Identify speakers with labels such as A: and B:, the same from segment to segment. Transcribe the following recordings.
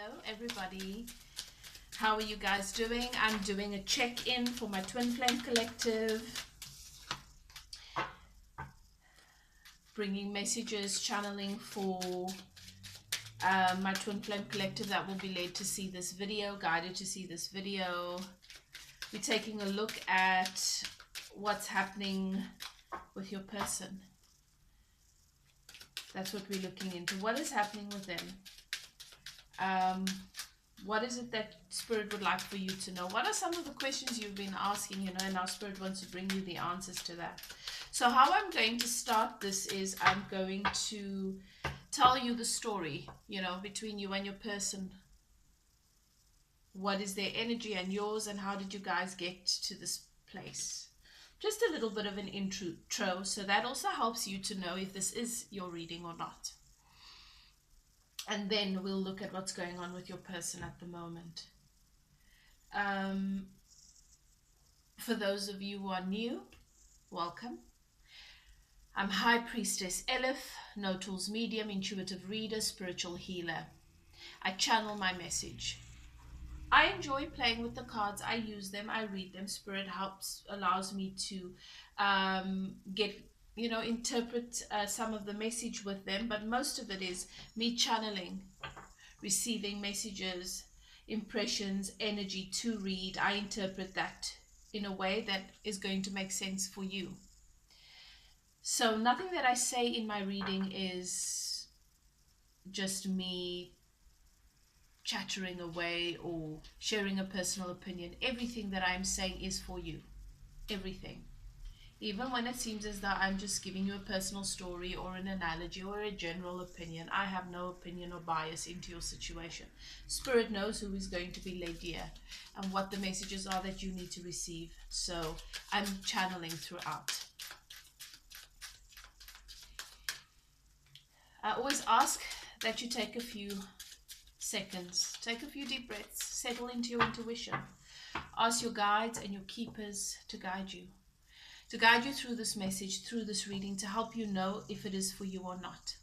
A: Hello everybody, how are you guys doing? I'm doing a check-in for my Twinflame collective, bringing messages, channeling for my Twinflame collective that will be led to see this video, guided to see this video. We're taking a look at what's happening with your person. That's what we're looking into. What is happening with them? What is it that Spirit would like for you to know? What are some of the questions you've been asking, and our Spirit wants to bring you the answers to that. So how I'm going to start this is I'm going to tell you the story, between you and your person. What is their energy and yours, and how did you guys get to this place? Just a little bit of an intro, so that also helps you to know if this is your reading or not. And then we'll look at what's going on with your person at the moment. For those of you who are new, welcome. I'm High Priestess Elif, No Tools Medium, Intuitive Reader, Spiritual Healer. I channel my message. I enjoy playing with the cards. I use them. I read them. Spirit allows me to interpret some of the message with them, but most of it is me channeling, receiving messages, impressions, energy to read. I interpret that in a way that is going to make sense for you. So nothing that I say in my reading is just me chattering away or sharing a personal opinion. Everything that I'm saying is for you. Everything. Even when it seems as though I'm just giving you a personal story or an analogy or a general opinion, I have no opinion or bias into your situation. Spirit knows who is going to be led here and what the messages are that you need to receive. So I'm channeling throughout. I always ask that you take a few seconds, take a few deep breaths, settle into your intuition. Ask your guides and your keepers to guide you through this message, through this reading, to help you know if it is for you or not.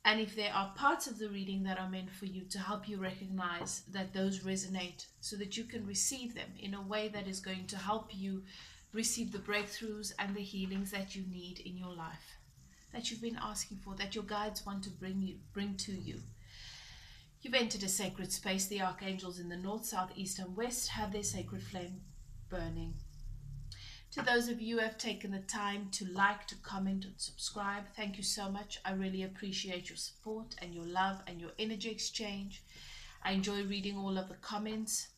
A: And if there are parts of the reading that are meant for you, to help you recognize that those resonate so that you can receive them in a way that is going to help you receive the breakthroughs and the healings that you need in your life, that you've been asking for, that your guides want to bring to you. You've entered a sacred space. The archangels in the north, south, east, and west have their sacred flame burning. To those of you who have taken the time to like, to comment, and subscribe, thank you so much. I really appreciate your support and your love and your energy exchange. I enjoy reading all of the comments.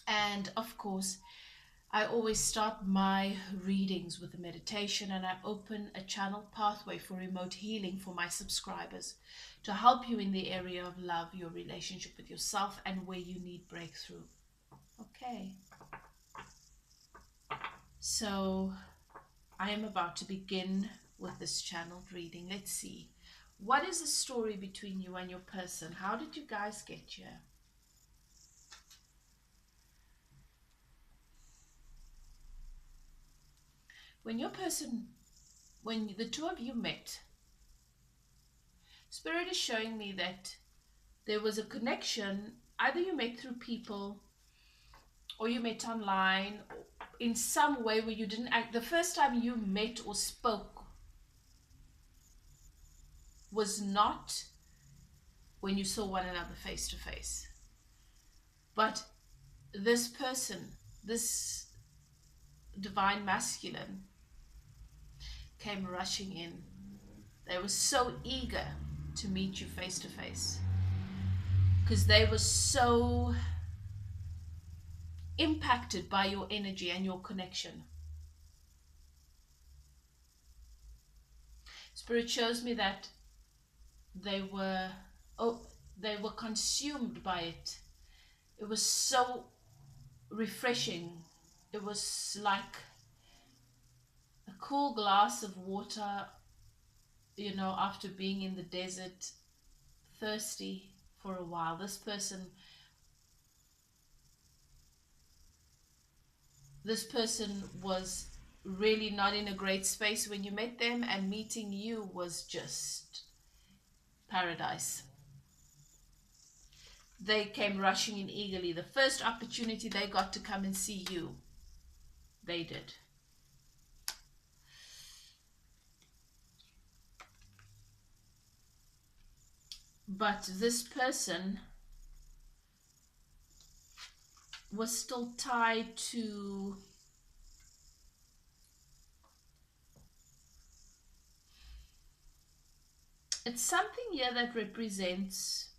A: And of course, I always start my readings with a meditation, and I open a channel pathway for remote healing for my subscribers to help you in the area of love, your relationship with yourself, and where you need breakthrough. Okay. So I am about to begin with this channeled reading. Let's see. What is the story between you and your person? How did you guys get here? When the two of you met, Spirit is showing me that there was a connection. Either you met through people or you met online, or in some way where you didn't act. The first time you met or spoke was not when you saw one another face to face. But this person, this divine masculine, came rushing in. They were so eager to meet you face to face because they were so impacted by your energy and your connection. Spirit shows me that they were consumed by it. It was so refreshing. It was like a cool glass of water, after being in the desert, thirsty for a while. This person was really not in a great space when you met them, and meeting you was just paradise. they came rushing in eagerly. The first opportunity they got to come and see you, they did. But this person was still tied to it's something here that represents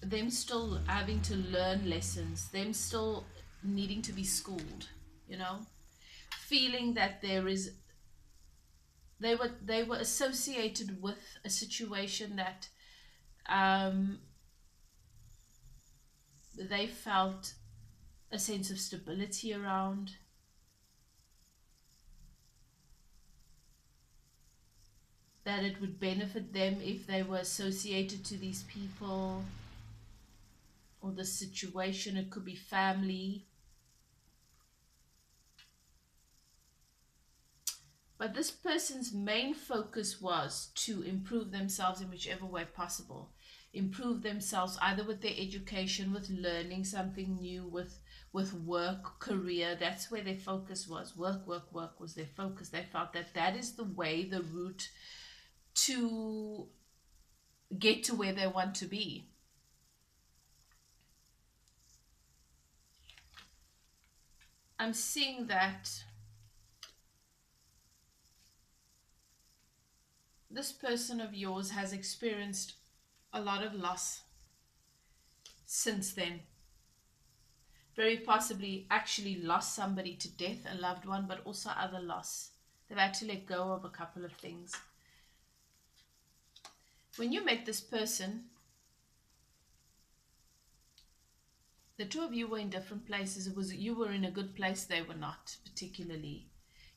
A: them still having to learn lessons, them still needing to be schooled, you know, feeling that there is they were associated with a situation that they felt a sense of stability around. That it would benefit them if they were associated to these people or the situation. It could be family. But this person's main focus was to improve themselves in whichever way possible. Improve themselves either with their education, with learning something new, with work, career. That's where their focus was. Work, work, work was their focus. They felt that that is the way, the route to get to where they want to be. I'm seeing that this person of yours has experienced a lot of loss since then. Very possibly actually lost somebody to death, a loved one, but also other loss. They've had to let go of a couple of things. When you met this person, the two of you were in different places. It was you were in a good place, they were not particularly.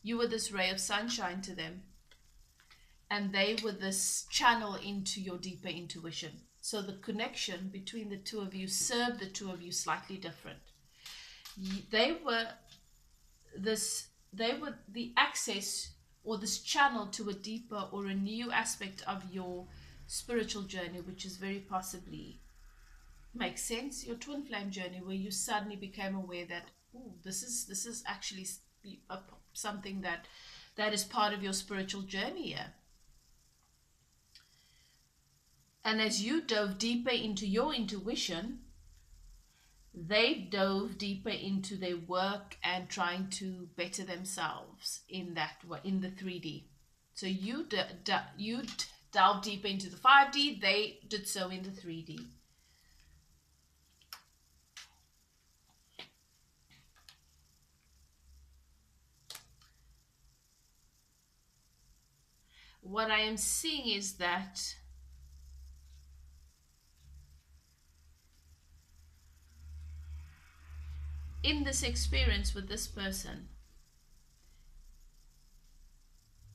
A: You were this ray of sunshine to them, and they were this channel into your deeper intuition. So the connection between the two of you served the two of you slightly different. They were the access or this channel to a deeper or a new aspect of your spiritual journey, which is very possibly, makes sense, your twin flame journey, where you suddenly became aware that, oh, this is actually something that is part of your spiritual journey here. And as you dove deeper into your intuition, they dove deeper into their work and trying to better themselves in that way, in the 3D. So you delved deeper into the 5D, they did so in the 3D. What I am seeing is that in this experience with this person,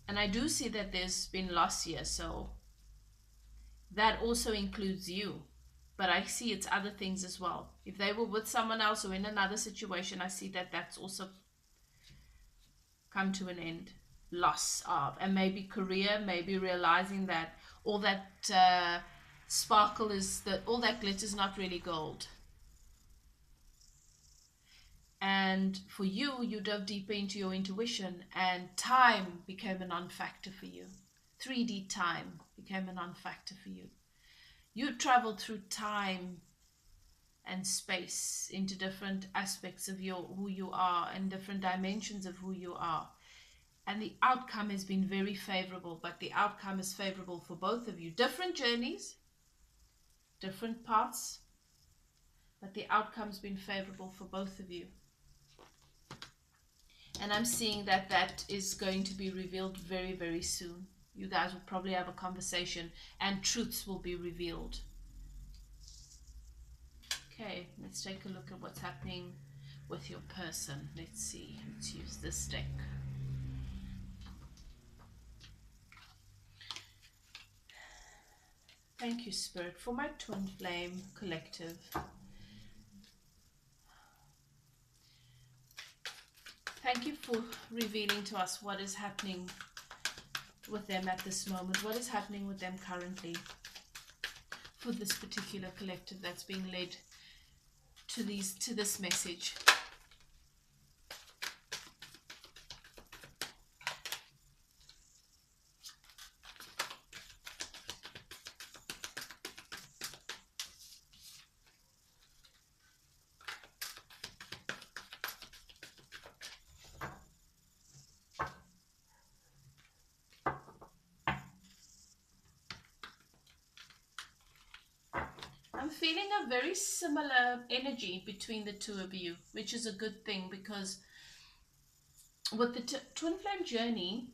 A: and I do see that there's been loss here, so that also includes you, but I see it's other things as well. If they were with someone else or in another situation, I see that that's also come to an end. Loss of, and maybe career, maybe realizing that all that sparkle is, that all that glitter is not really gold. And for you, you dove deeper into your intuition, and time became a non-factor for you. 3D time became a non-factor for you. You traveled through time and space into different aspects of who you are and different dimensions of who you are. And the outcome has been very favorable, but the outcome is favorable for both of you. Different journeys, different paths, but the outcome's been favorable for both of you. And I'm seeing that that is going to be revealed very, very soon. You guys will probably have a conversation and truths will be revealed. Okay, let's take a look at what's happening with your person. Let's see. Let's use this deck. Thank you, Spirit, for my twin flame collective. Thank you for revealing to us what is happening with them at this moment? What is happening with them currently for this particular collective that's being led to this message? I'm feeling a very similar energy between the two of you, which is a good thing, because with the twin flame journey,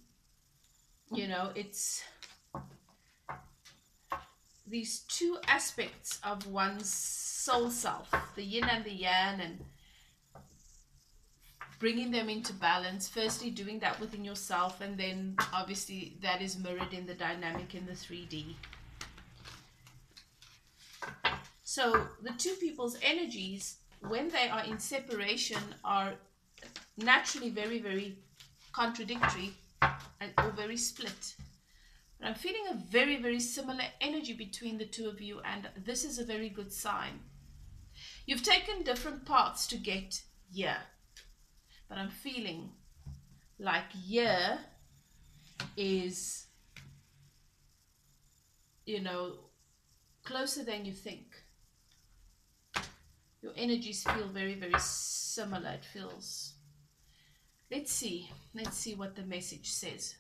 A: you know, it's these two aspects of one's soul self, the yin and the yang, and bringing them into balance. Firstly, doing that within yourself, and then obviously that is mirrored in the dynamic in the 3D. So the two people's energies, when they are in separation, are naturally very, very contradictory or very split. But I'm feeling a very, very similar energy between the two of you, and this is a very good sign. You've taken different paths to get here, but I'm feeling like here is, you know, closer than you think. Your energies feel very, very similar. It feels... Let's see what the message says.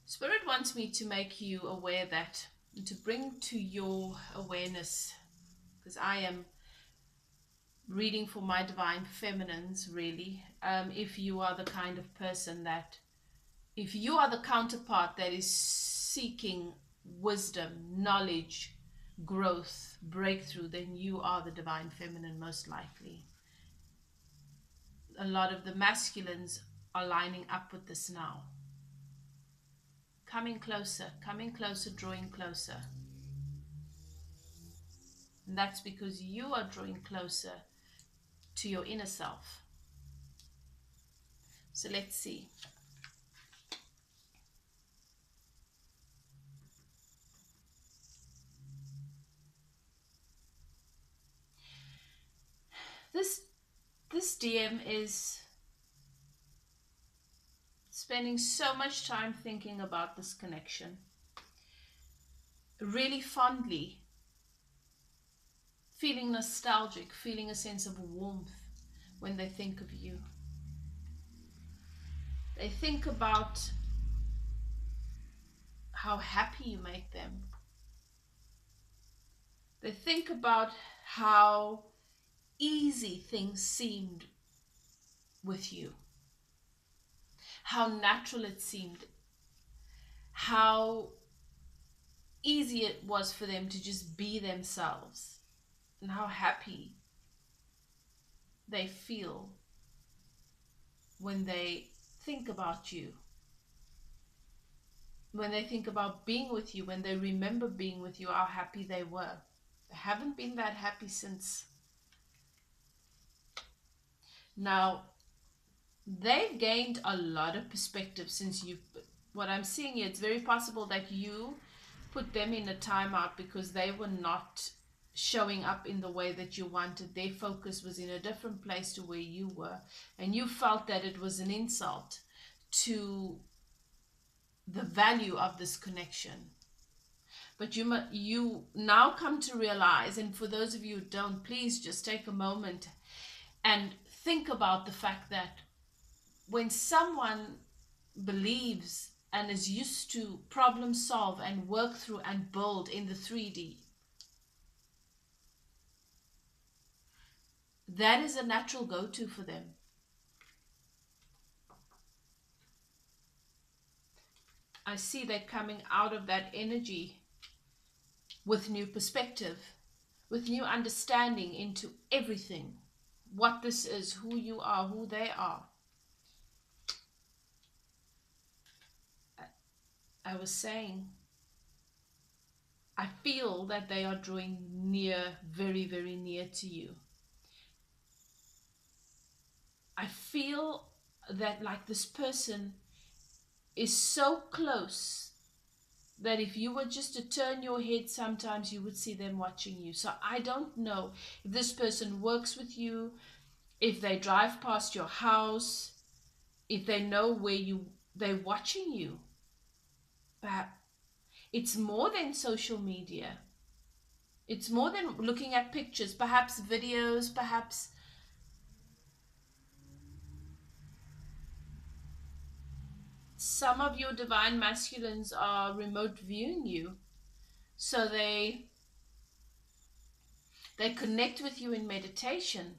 A: Spirit wants me to make you aware that, and to bring to your awareness, because I am reading for my divine feminines, really. If you are the kind of person that, if you are the counterpart that is seeking wisdom, knowledge, growth, breakthrough, then you are the divine feminine, most likely. A lot of the masculines are lining up with this now. Coming closer, drawing closer. And that's because you are drawing closer to your inner self. So let's see. This DM is spending so much time thinking about this connection, really fondly, feeling nostalgic, feeling a sense of warmth when they think of you. They think about how happy you make them. They think about how easy things seemed with you, how natural it seemed, how easy it was for them to just be themselves, and how happy they feel when they think about you, when they think about being with you, when they remember being with you, how happy they were. They haven't been that happy since. Now, they've gained a lot of perspective since you, what I'm seeing here, it's very possible that you put them in a timeout because they were not showing up in the way that you wanted. Their focus was in a different place to where you were, and you felt that it was an insult to the value of this connection. But you now come to realize, and for those of you who don't, please just take a moment and think about the fact that when someone believes and is used to problem solve and work through and build in the 3D, that is a natural go-to for them. I see that coming out of that energy with new perspective, with new understanding into everything, what this is, who you are, who they are. I was saying, I feel that they are drawing near, very, very near to you. I feel that like this person is so close that if you were just to turn your head, sometimes you would see them watching you. So I don't know if this person works with you, if they drive past your house, if they know where they're watching you. But it's more than social media. It's more than looking at pictures, perhaps videos, perhaps some of your divine masculines are remote viewing you. So they connect with you in meditation.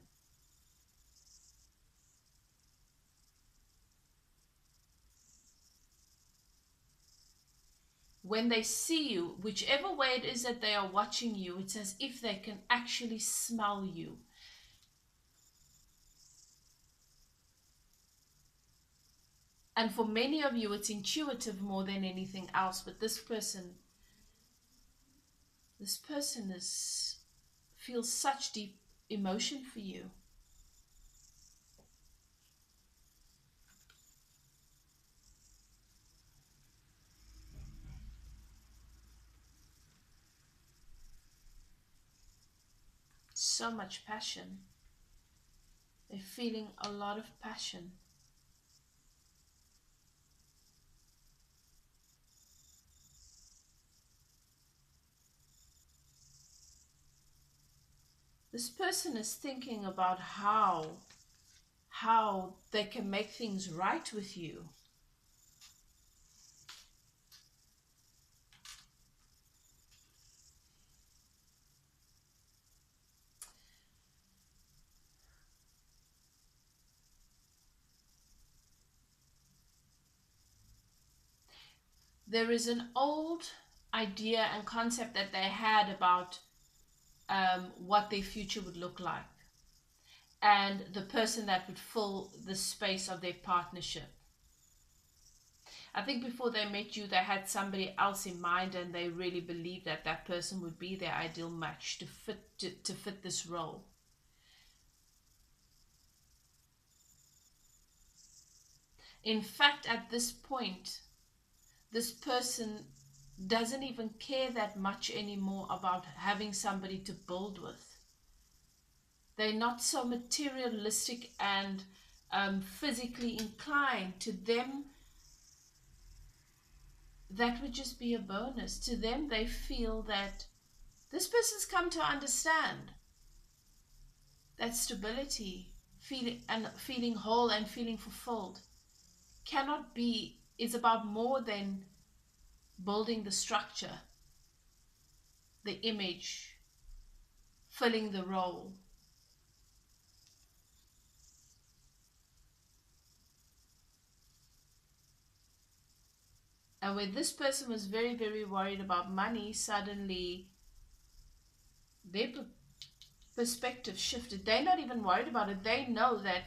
A: When they see you, whichever way it is that they are watching you, it's as if they can actually smell you. And for many of you, it's intuitive more than anything else. But this person feels such deep emotion for you. So much passion. They're feeling a lot of passion. This person is thinking about how they can make things right with you. There is an old idea and concept that they had about what their future would look like, and the person that would fill the space of their partnership. I think before they met you, they had somebody else in mind, and they really believed that that person would be their ideal match to fit this role. In fact, at this point, this person doesn't even care that much anymore about having somebody to build with. They're not so materialistic and physically inclined. To them, that would just be a bonus. To them, they feel that this person's come to understand that stability, feeling whole and feeling fulfilled is about more than building the structure, the image, filling the role. And when this person was very, very worried about money, suddenly their perspective shifted. They're not even worried about it. They know that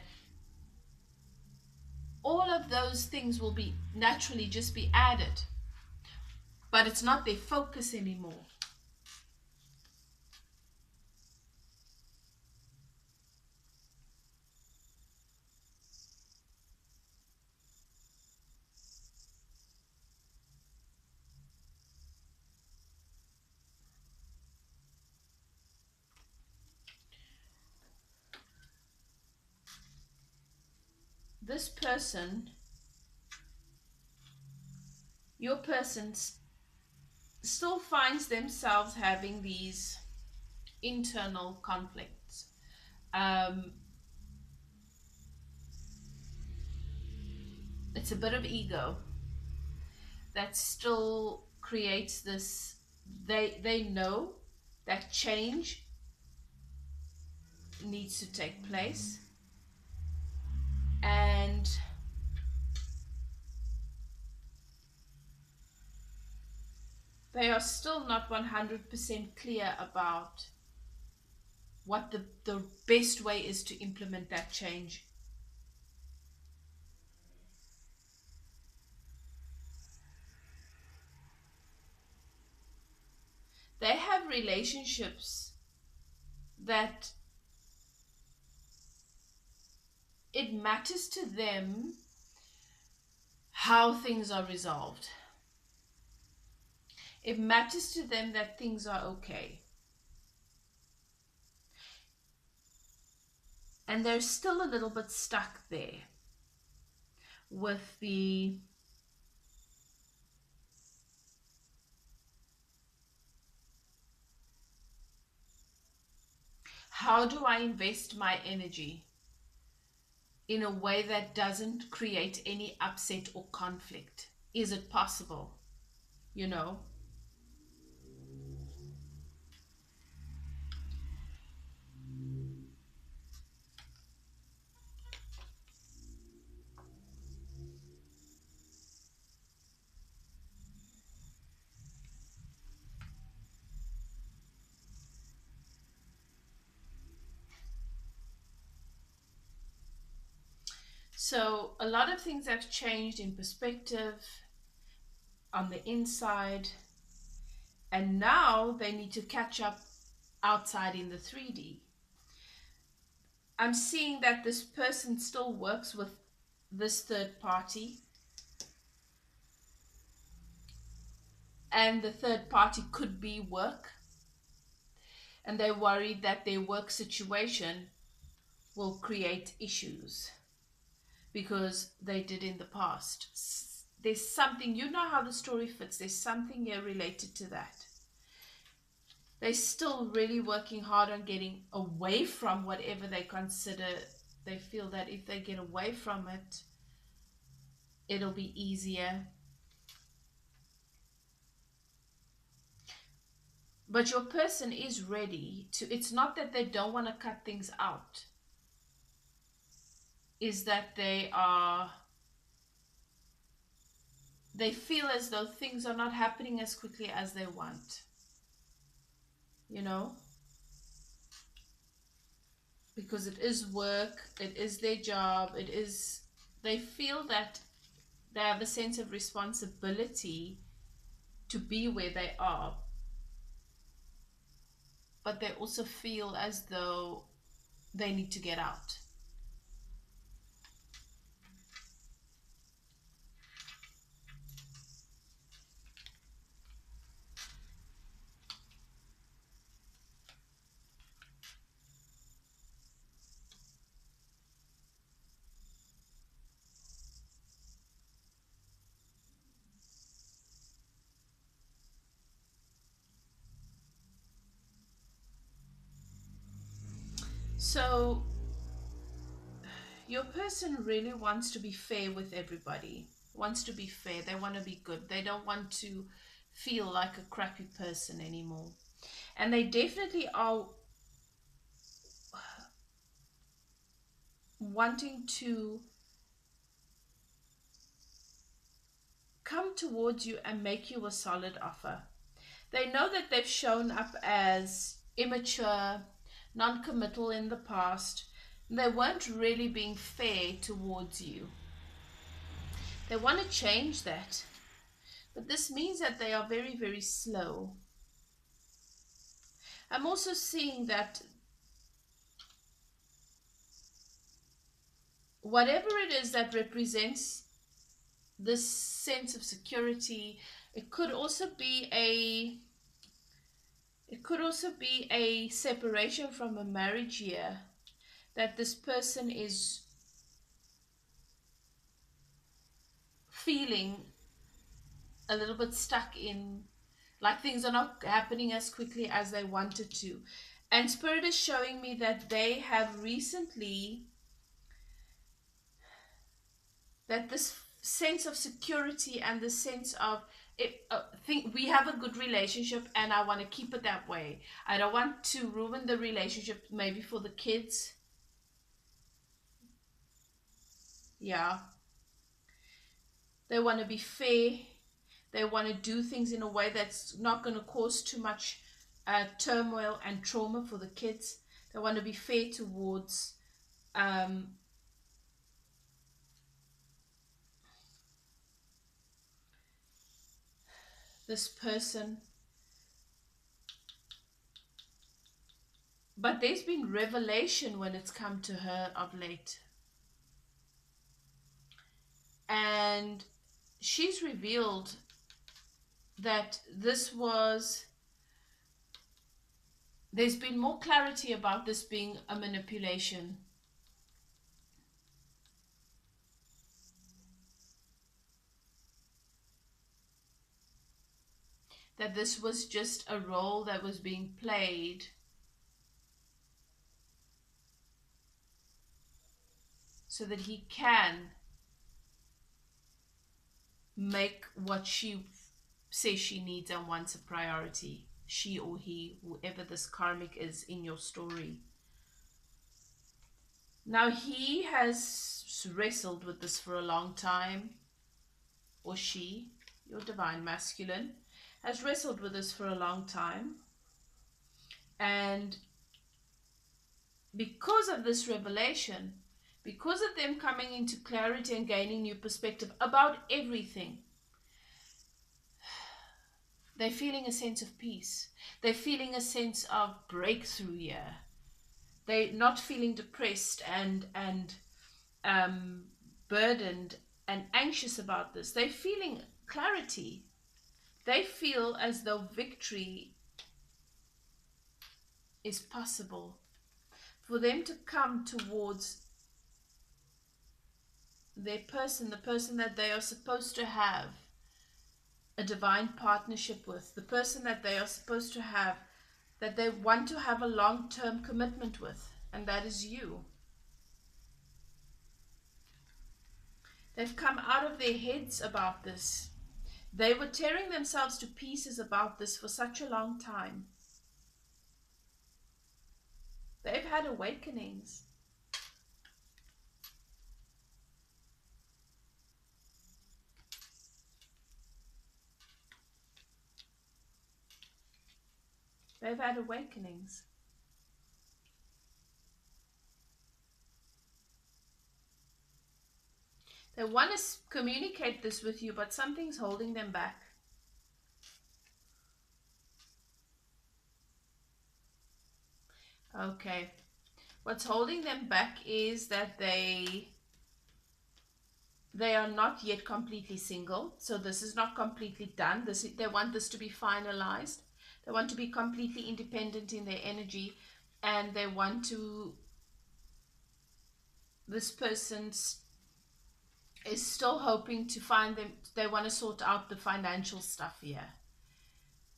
A: all of those things will be naturally just be added, but it's not their focus anymore. This person, your person, still finds themselves having these internal conflicts. It's a bit of ego that still creates this. They know that change needs to take place, and they are still not 100% clear about what the best way is to implement that change. They have relationships that it matters to them how things are resolved. It matters to them that things are okay. And they're still a little bit stuck there with the how do I invest my energy in a way that doesn't create any upset or conflict? Is it possible? You know? So a lot of things have changed in perspective on the inside, and now they need to catch up outside in the 3D. I'm seeing that this person still works with this third party, and the third party could be work, and they're worried that their work situation will create issues because they did in the past. There's something, you know how the story fits, there's something here related to that. They're still really working hard on getting away from whatever they consider. They feel that if they get away from it, it'll be easier. But your person is ready to, it's not that they don't want to cut things out, is that they feel as though things are not happening as quickly as they want. You know? Because it is work, it is their job, it is, they feel that they have a sense of responsibility to be where they are. But they also feel as though they need to get out. So your person really wants to be fair with everybody, wants to be fair. They want to be good. They don't want to feel like a crappy person anymore. And they definitely are wanting to come towards you and make you a solid offer. They know that they've shown up as immature, non-committal in the past. They weren't really being fair towards you. They want to change that. But this means that they are very, very slow. I'm also seeing that whatever it is that represents this sense of security, it could also be a separation from a marriage here, that this person is feeling a little bit stuck in, like things are not happening as quickly as they wanted to. And Spirit is showing me that they have recently, that this sense of security and the sense of think we have a good relationship and I want to keep it that way. I don't want to ruin the relationship, maybe for the kids. Yeah. They want to be fair. They want to do things in a way that's not going to cause too much turmoil and trauma for the kids. They want to be fair towards this person. But there's been revelation when it's come to her of late. And she's revealed that there's been more clarity about this being a manipulation. That this was just a role that was being played so that he can make what she says she needs and wants a priority. She or he, whoever this karmic is in your story. Now he has wrestled with this for a long time, or she, your divine masculine, has wrestled with this for a long time. And because of this revelation, because of them coming into clarity and gaining new perspective about everything, they're feeling a sense of peace. They're feeling a sense of breakthrough here. They're not feeling depressed and burdened and anxious about this. They're feeling clarity. They feel as though victory is possible. For them to come towards their person, the person that they are supposed to have a divine partnership with, the person that they are supposed to have, that they want to have a long-term commitment with, and that is you. They've come out of their heads about this. They were tearing themselves to pieces about this for such a long time. They've had awakenings. They've had awakenings. They want to communicate this with you, but something's holding them back. Okay. What's holding them back is that they are not yet completely single. So this is not completely done. They want this to be finalized. They want to be completely independent in their energy, and they want to, this person is still hoping to find them. They want to sort out the financial stuff here.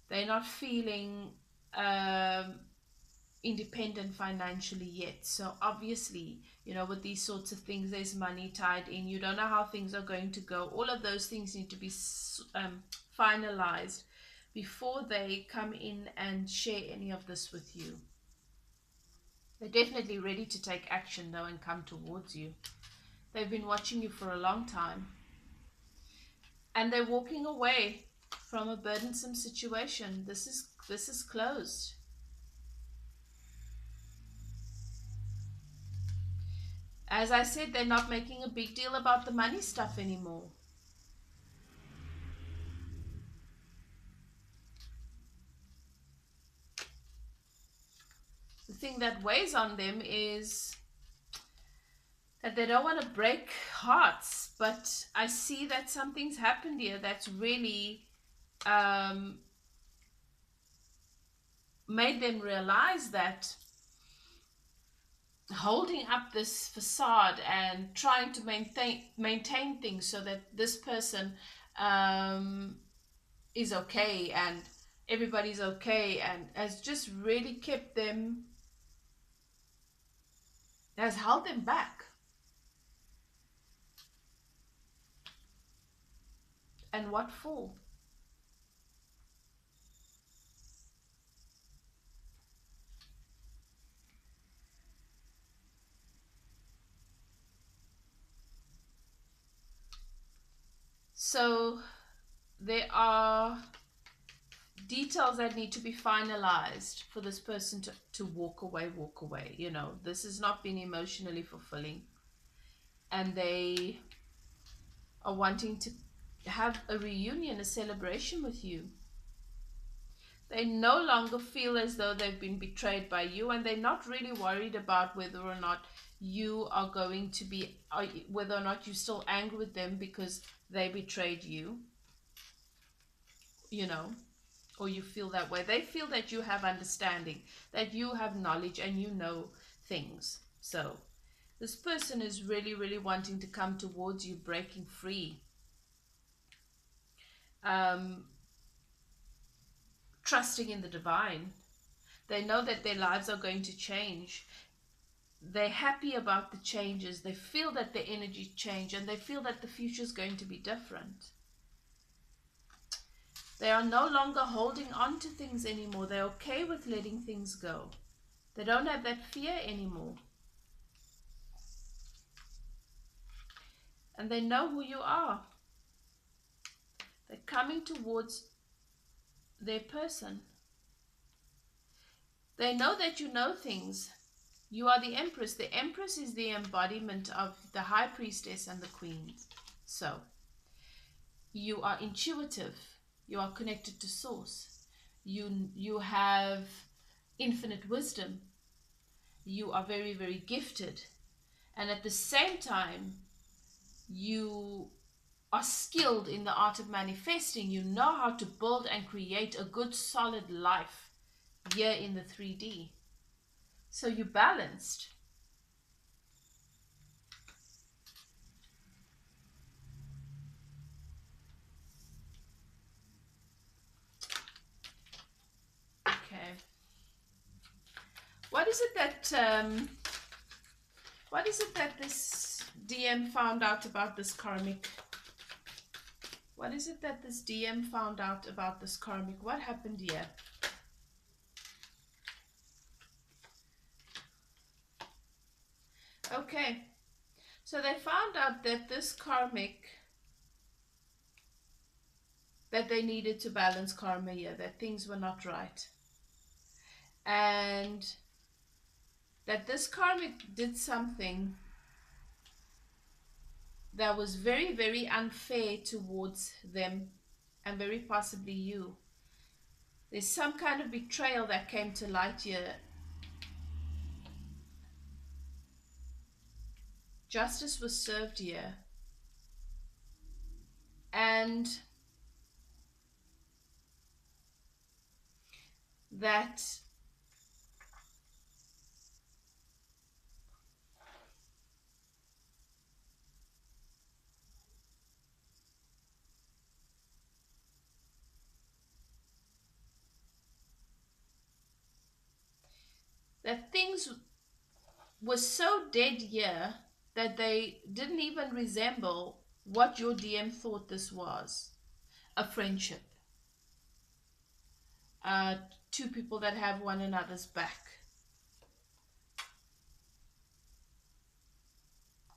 A: They're not feeling independent financially yet. So obviously, you know, with these sorts of things, there's money tied in. You don't know how things are going to go. All of those things need to be finalized before they come in and share any of this with you. They're definitely ready to take action though and come towards you. They've been watching you for a long time. And they're walking away from a burdensome situation. This is closed. As I said, they're not making a big deal about the money stuff anymore. The thing that weighs on them is that they don't want to break hearts, but I see that something's happened here that's really made them realize that holding up this facade and trying to maintain things so that this person is okay and everybody's okay, and has just really kept them, has held them back. And what for? So there are details that need to be finalized for this person to walk away. You know, this has not been emotionally fulfilling. And they are wanting to have a reunion, a celebration with you. They no longer feel as though they've been betrayed by you, and they're not really worried about whether or not you are going to be, whether or not you're still angry with them because they betrayed you, you know, or you feel that way. They feel that you have understanding, that you have knowledge and you know things. So this person is really, really wanting to come towards you, breaking free. Trusting in the divine. They know that their lives are going to change. They're happy about the changes. They feel that their energy change and they feel that the future is going to be different. They are no longer holding on to things anymore. They're okay with letting things go. They don't have that fear anymore. And they know who you are. They're coming towards their person. They know that you know things. You are the Empress. The Empress is the embodiment of the High Priestess and the Queen. So, you are intuitive. You are connected to Source. You have infinite wisdom. You are very, very gifted. And at the same time, you are skilled in the art of manifesting. You know how to build and create a good, solid life here in the 3D. So you're balanced. Okay. What is it that this DM found out about this karmic? What is it that this DM found out about this karmic? What happened here? Okay. So they found out that this karmic, that they needed to balance karma here, that things were not right. And that this karmic did something that was very, very unfair towards them and very possibly you. There's some kind of betrayal that came to light here. Justice was served here. And that things were so dead here that they didn't even resemble what your DM thought this was. A friendship. Two people that have one another's back.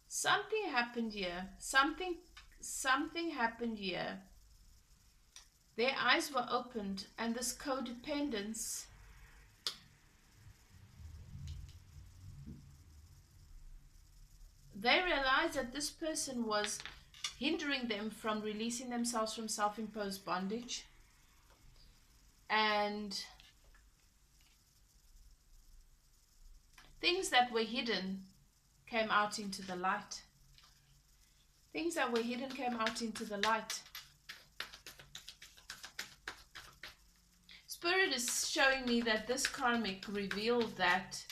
A: Something happened here. Something happened here. Their eyes were opened, and this codependence they realized that this person was hindering them from releasing themselves from self-imposed bondage. And things that were hidden came out into the light. Things that were hidden came out into the light. Spirit is showing me that this karmic revealed that.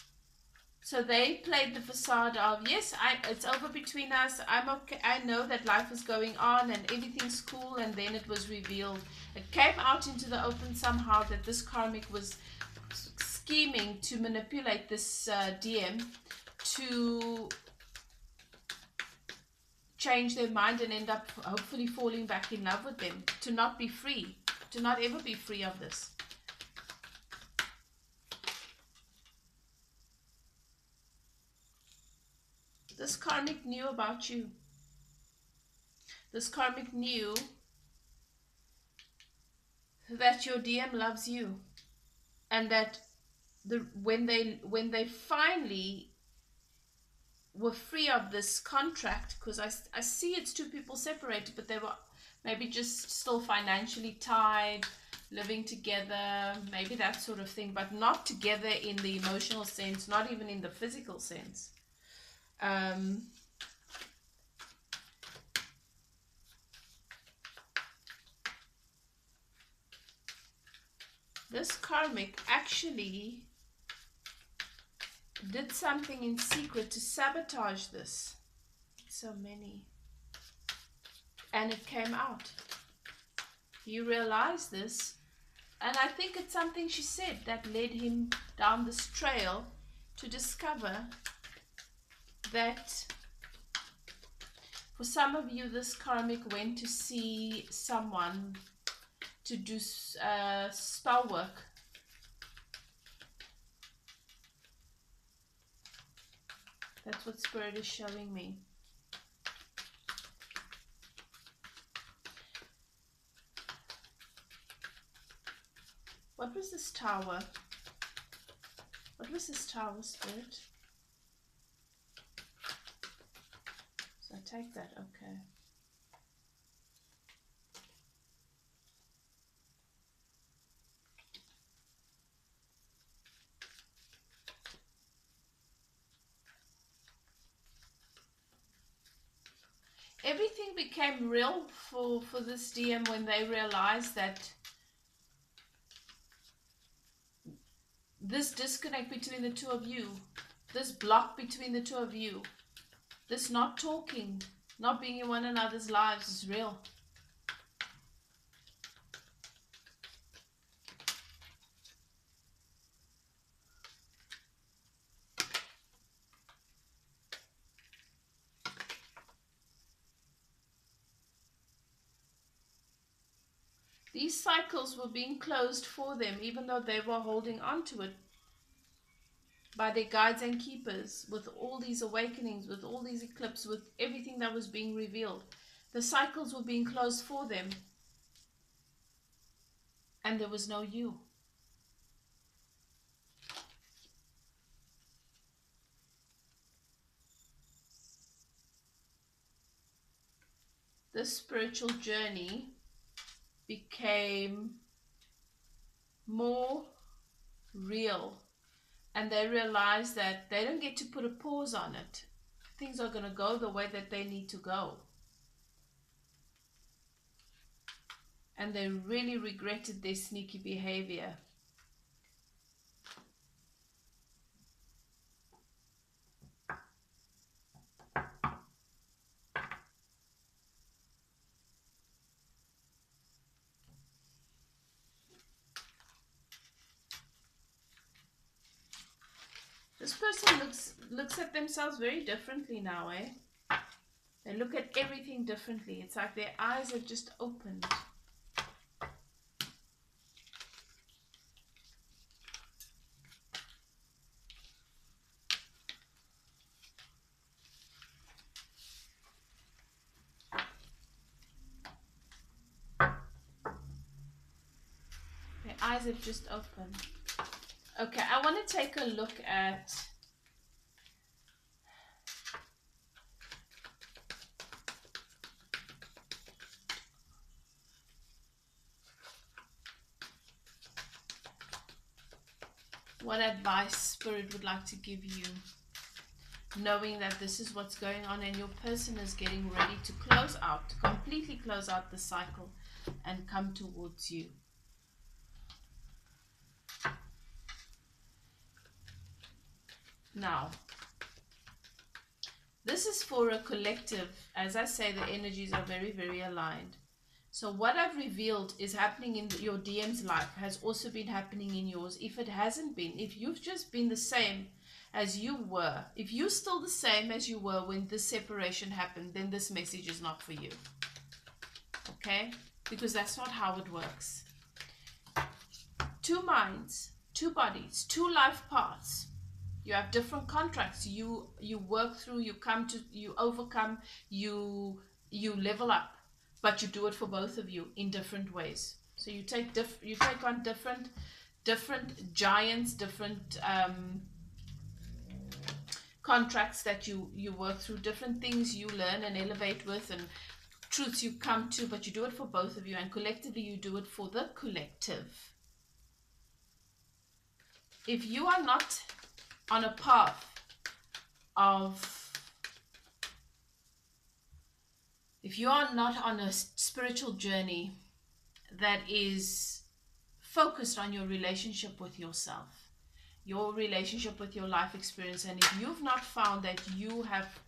A: So they played the facade of, yes, it's over between us, I'm okay, I know that life is going on and everything's cool, and then it was revealed. It came out into the open somehow that this karmic was scheming to manipulate this DM to change their mind and end up hopefully falling back in love with them, to not be free, to not ever be free of this. This karmic knew about you. This karmic knew that your DM loves you, and that when they finally were free of this contract, because I see it's two people separated, but they were maybe just still financially tied, living together, maybe that sort of thing, but not together in the emotional sense, not even in the physical sense. This karmic actually did something in secret to sabotage this. So many. And it came out. You realize this. And I think it's something she said that led him down this trail to discover that for some of you, this karmic went to see someone to do spell work. That's what Spirit is showing me. What was this tower? What was this tower, Spirit? So I take that, okay. Everything became real for this DM when they realized that this disconnect between the two of you, this block between the two of you, this not talking, not being in one another's lives is real. These cycles were being closed for them, even though they were holding on to it by their guides and keepers, with all these awakenings, with all these eclipses, with everything that was being revealed. The cycles were being closed for them, and there was no you. This spiritual journey became more real, and they realized that they don't get to put a pause on it. Things are going to go the way that they need to go. And they really regretted their sneaky behavior. This person looks at themselves very differently now, eh? They look at everything differently. It's like their eyes have just opened. Their eyes have just opened. Okay, I want to take a look at what advice Spirit would like to give you, knowing that this is what's going on and your person is getting ready to close out, to completely close out the cycle and come towards you. Now, this is for a collective. As I say, the energies are very, very aligned. So what I've revealed is happening in your DM's life has also been happening in yours. If it hasn't been, if you've just been the same as you were, if you're still the same as you were when this separation happened, then this message is not for you. Okay? Because that's not how it works. Two minds, two bodies, two life paths. You have different contracts. You work through, you overcome, you level up, but you do it for both of you in different ways. So you take on different giants, different contracts that you work through, different things you learn and elevate with, and truths you come to, but you do it for both of you, and collectively you do it for the collective. If you are not on a path of If you are not on a spiritual journey that is focused on your relationship with yourself, your relationship with your life experience, and if you've not found that you have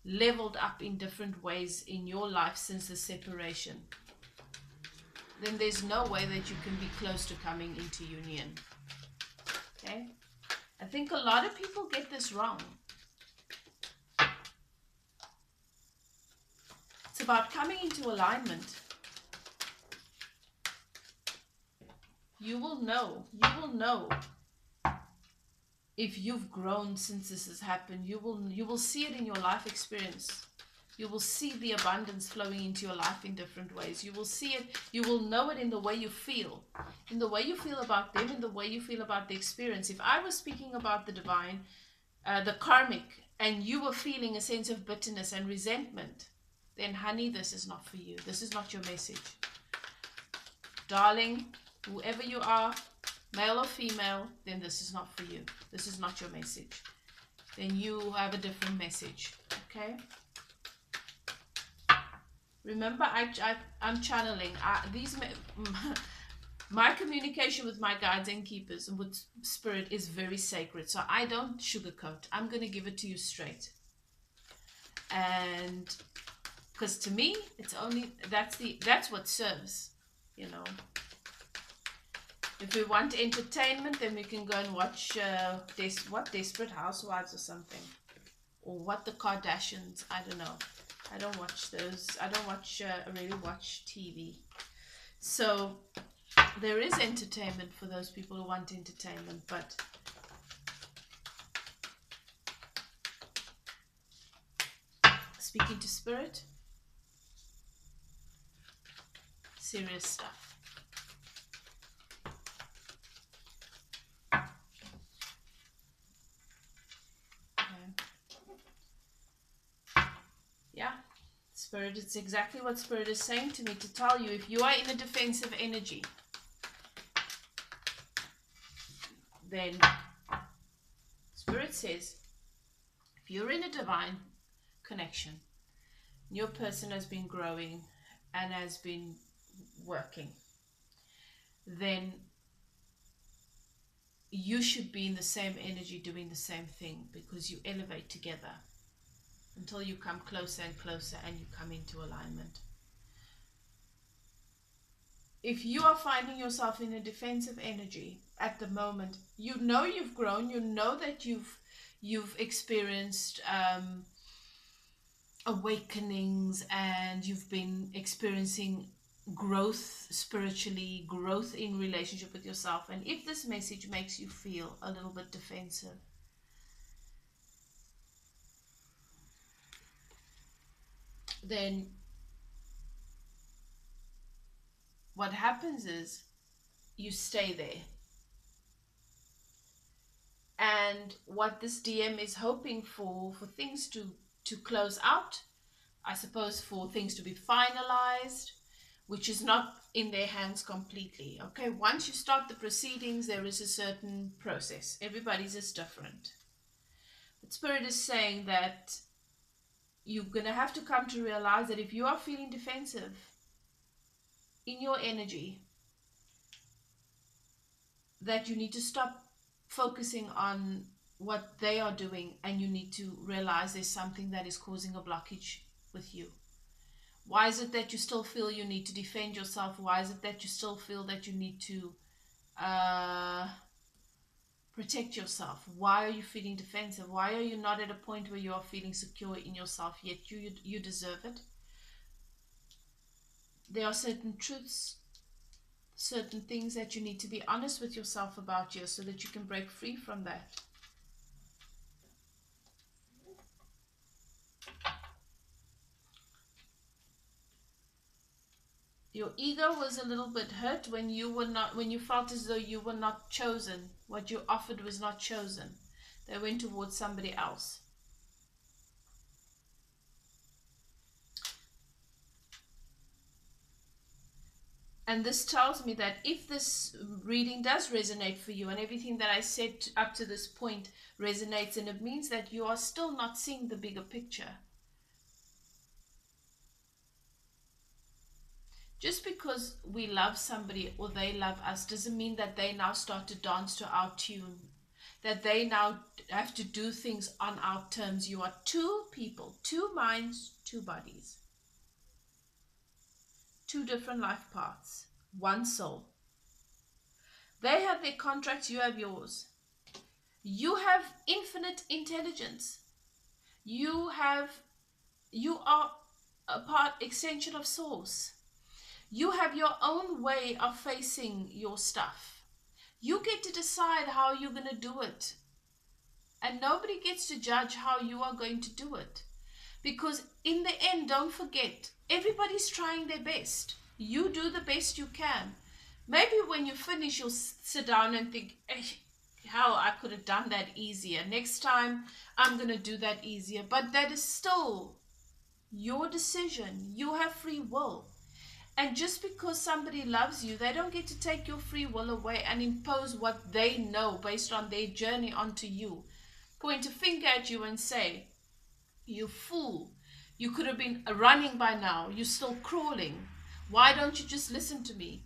A: leveled up in different ways in your life since the separation, then there's no way that you can be close to coming into union. Okay? I think a lot of people get this wrong. It's about coming into alignment. You will know if you've grown since this has happened. You will see it in your life experience. You will see the abundance flowing into your life in different ways. You will see it, you will know it in the way you feel. In the way you feel about them, in the way you feel about the experience. If I was speaking about the divine, the karmic, and you were feeling a sense of bitterness and resentment, then honey, this is not for you. This is not your message. Darling, whoever you are, male or female, then this is not for you. This is not your message. Then you have a different message. Okay? Remember, I'm channeling. My communication with my guides and keepers and with spirit is very sacred. So I don't sugarcoat. I'm going to give it to you straight. And because to me, it's only, that's what serves, you know. If we want entertainment, then we can go and watch Desperate Housewives or something, or what the Kardashians. I don't know. I don't watch those. I don't really watch TV. So there is entertainment for those people who want entertainment, but speaking to spirit, serious stuff. Yeah, Spirit, it's exactly what Spirit is saying to me to tell you. If you are in a defensive energy, then Spirit says, if you're in a divine connection, your person has been growing and has been working, then you should be in the same energy doing the same thing, because you elevate together until you come closer and closer and you come into alignment. If you are finding yourself in a defensive energy at the moment, you know you've grown, you know that you've experienced awakenings, and you've been experiencing growth spiritually, growth in relationship with yourself. And if this message makes you feel a little bit defensive, then what happens is you stay there. And what this DM is hoping for things to close out, I suppose, for things to be finalized, which is not in their hands completely. Okay, once you start the proceedings, there is a certain process. Everybody's is different. But Spirit is saying that you're going to have to come to realize that if you are feeling defensive in your energy, that you need to stop focusing on what they are doing, and you need to realize there's something that is causing a blockage with you. Why is it that you still feel you need to defend yourself? Why is it that you still feel that you need to protect yourself? Why are you feeling defensive? Why are you not at a point where you are feeling secure in yourself, yet you deserve it? There are certain truths, certain things that you need to be honest with yourself about here, so that you can break free from that. Your ego was a little bit hurt when you felt as though you were not chosen. What you offered was not chosen. They went towards somebody else. And this tells me that if this reading does resonate for you, and everything that I said up to this point resonates, and it means that you are still not seeing the bigger picture. Just because we love somebody or they love us doesn't mean that they now start to dance to our tune, that they now have to do things on our terms. You are two people, two minds, two bodies, two different life paths, one soul. They have their contracts, you have yours. You have infinite intelligence. You are a part extension of source. You have your own way of facing your stuff. You get to decide how you're going to do it. And nobody gets to judge how you are going to do it. Because in the end, don't forget, everybody's trying their best. You do the best you can. Maybe when you finish, you'll sit down and think, how I could have done that easier. Next time, I'm going to do that easier. But that is still your decision. You have free will. And just because somebody loves you, they don't get to take your free will away and impose what they know based on their journey onto you. Point a finger at you and say, you fool, you could have been running by now. You're still crawling. Why don't you just listen to me?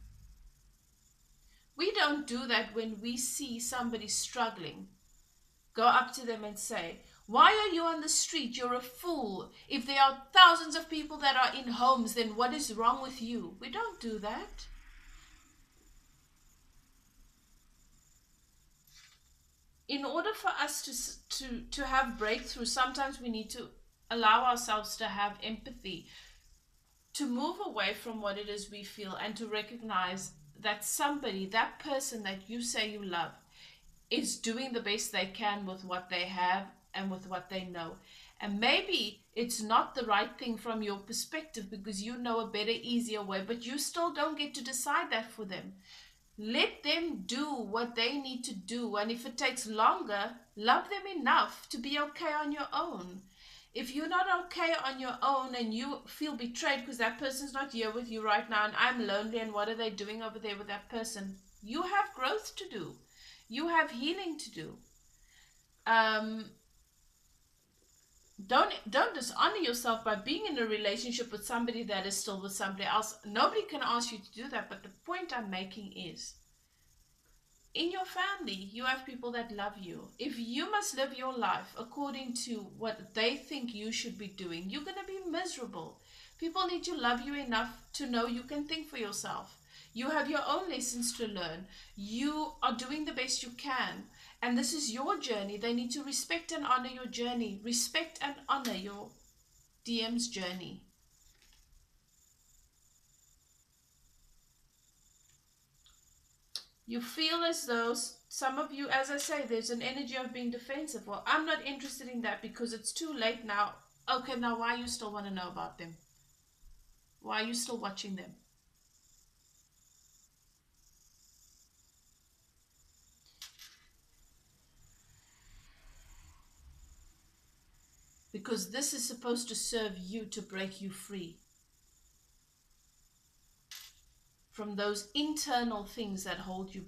A: We don't do that when we see somebody struggling. Go up to them and say, why are you on the street? You're a fool. If there are thousands of people that are in homes, then what is wrong with you? We don't do that. In order for us to have breakthrough, sometimes we need to allow ourselves to have empathy, to move away from what it is we feel and to recognize that somebody, that person that you say you love, is doing the best they can with what they have and with what they know. And maybe it's not the right thing from your perspective because you know a better, easier way, but you still don't get to decide that for them. Let them do what they need to do. And if it takes longer, love them enough to be okay on your own. If you're not okay on your own and you feel betrayed because that person's not here with you right now and I'm lonely and what are they doing over there with that person? You have growth to do. You have healing to do. Don't dishonor yourself by being in a relationship with somebody that is still with somebody else. Nobody can ask you to do that, but the point I'm making is, in your family, you have people that love you. If you must live your life according to what they think you should be doing, you're going to be miserable. People need to love you enough to know you can think for yourself. You have your own lessons to learn. You are doing the best you can. And this is your journey. They need to respect and honor your journey. Respect and honor your DM's journey. You feel as though, some of you, as I say, there's an energy of being defensive. Well, I'm not interested in that because it's too late now. Okay, now why you still want to know about them? Why are you still watching them? Because this is supposed to serve you to break you free from those internal things that hold you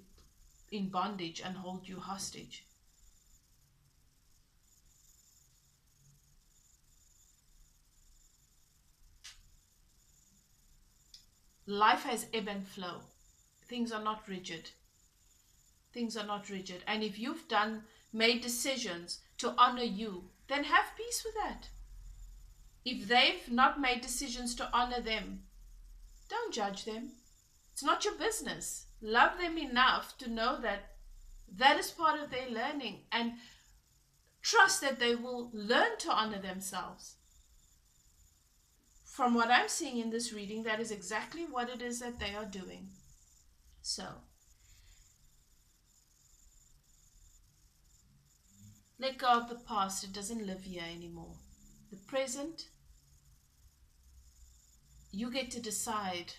A: in bondage and hold you hostage. Life has ebb and flow. Things are not rigid. Things are not rigid. And if you've made decisions to honor you, then have peace with that. If they've not made decisions to honor them, don't judge them. It's not your business. Love them enough to know that that is part of their learning and trust that they will learn to honor themselves. From what I'm seeing in this reading, that is exactly what it is that they are doing. So, let go of the past. It doesn't live here anymore. The present, you get to decide.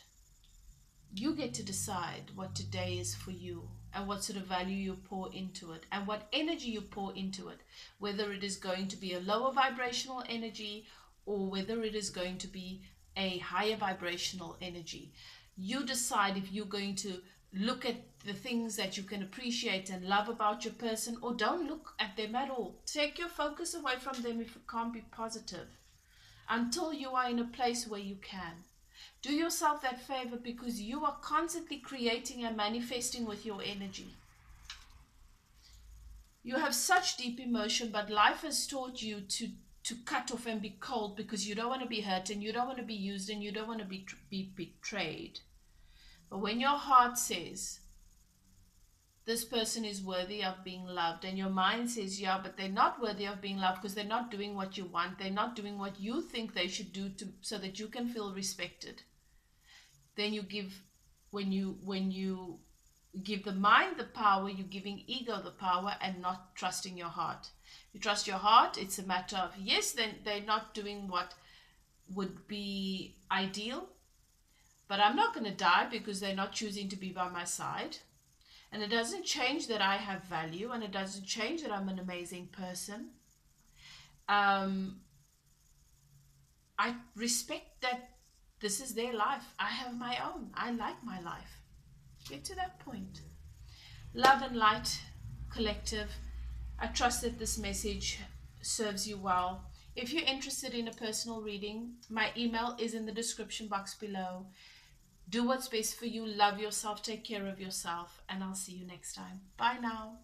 A: You get to decide what today is for you and what sort of value you pour into it and what energy you pour into it, whether it is going to be a lower vibrational energy or whether it is going to be a higher vibrational energy. You decide if you're going to look at the things that you can appreciate and love about your person, or don't look at them at all. Take your focus away from them if it can't be positive, until you are in a place where you can. Do yourself that favor, because you are constantly creating and manifesting with your energy. You have such deep emotion, but life has taught you to cut off and be cold because you don't want to be hurt and you don't want to be used and you don't want to be betrayed. But when your heart says, this person is worthy of being loved, and your mind says, yeah, but they're not worthy of being loved because they're not doing what you want, they're not doing what you think they should do so that you can feel respected, then you give, when you give the mind the power, you're giving ego the power and not trusting your heart. You trust your heart, it's a matter of, yes, then they're not doing what would be ideal, but I'm not going to die because they're not choosing to be by my side. And it doesn't change that I have value, and it doesn't change that I'm an amazing person. I respect that this is their life. I have my own. I like my life. Get to that point. Love and light, collective. I trust that this message serves you well. If you're interested in a personal reading, my email is in the description box below. Do what's best for you. Love yourself. Take care of yourself. And I'll see you next time. Bye now.